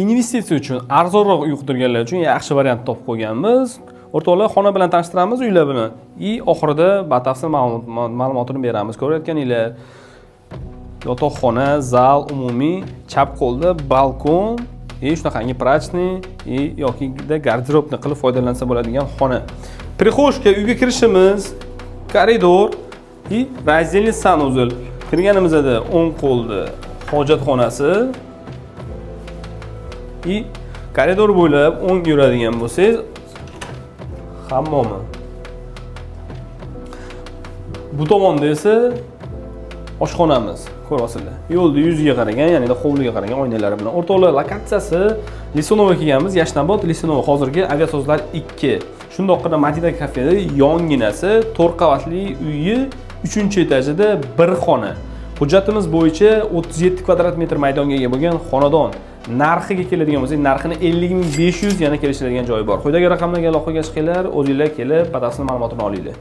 Investitsiya uchun arzonroq uy qurdirganlar uchun yaxshi variant topib qo'yganmiz. O'rtoqlar, xona bilan tanishtiramiz, uylar bilan. Oxirida batafsil ma'lumotini beramiz. Ko'rayotganinglar, yotoqxona, zal, umumiy, chap qo'lda balkon, shunaqangi prachniy yoki garderobni qilib foydalansa bo'ladigan xona. Prixoshka, uyga kirishimiz, koridor, razdельный sanuzel. Kirganimizda o'ng qo'lda hojatxonasi, koridor bo'ylab o'ng yuradigan bo'lsangiz, hammomi. Bu tomonda esa oshxonamiz, ko'ryapsizlar. Yo'lda yuziga qaragan, ya'ni hovliga qaragan oynalari bilan. O'rtoqlar, lokatsiyasi Lisonova kelganmiz, Yashnobod, Lisonova, hozirgi Aviasozlar 2. Shundoqqina Madina kafeda yonginasi 4 qavatli uyi 3-etajida bir xona. Hujjatimiz bo'yicha 37 kvadrat metr maydonga ega bo'lgan xonadon. Narxiga keladigan bo'lsak, narxini 50.500 yana kelishadigan joyi bor. Quyidagi raqamlarga aloqaga chiqinglar, o'zingizlar kelib batafsil ma'lumotini olinglar.